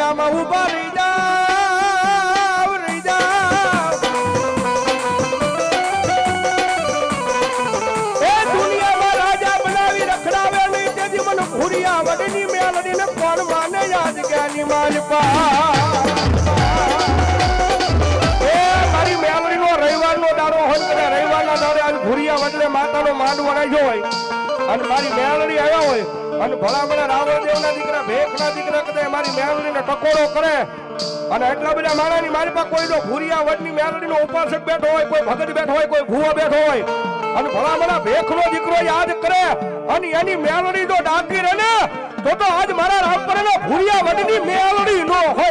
દુનિયામાં ઉભા રહી જાવ રહી જાવ એ દુનિયામાં રાજા બનાવી રખડાવે નહીં તેથી મને ભૂરિયા વડની મેલડીને કોણ માને યાદ જ્ઞાની માલપા એ મારી મેલડીનો રવિવારનો દાડો હોય અને રવિવારના દાડે આજ ભૂરિયા વડલે માતાનો માંડ વણાયો હોય અને મારી મેલડી આવ્યા હોય અને ભલા રાવણદેવના દીકરા ભેખના દીકરા કદાચ મારી મેલડીને ટકોરો કરે અને એટલા બધા માણાની મારી પાસે કોઈનો ભૂરિયા વડની મેલડીનો ઉપાસક બેઠો હોય કોઈ ભગત બેઠો હોય કોઈ ભૂવો બેઠો હોય અને ભલા ભેખનો દીકરો યાદ કરે અને એની મેલડી જો ડાકી રહે ને તો આજ મારા રામપરાનો ભૂરિયા વડની મેલડી નો હોય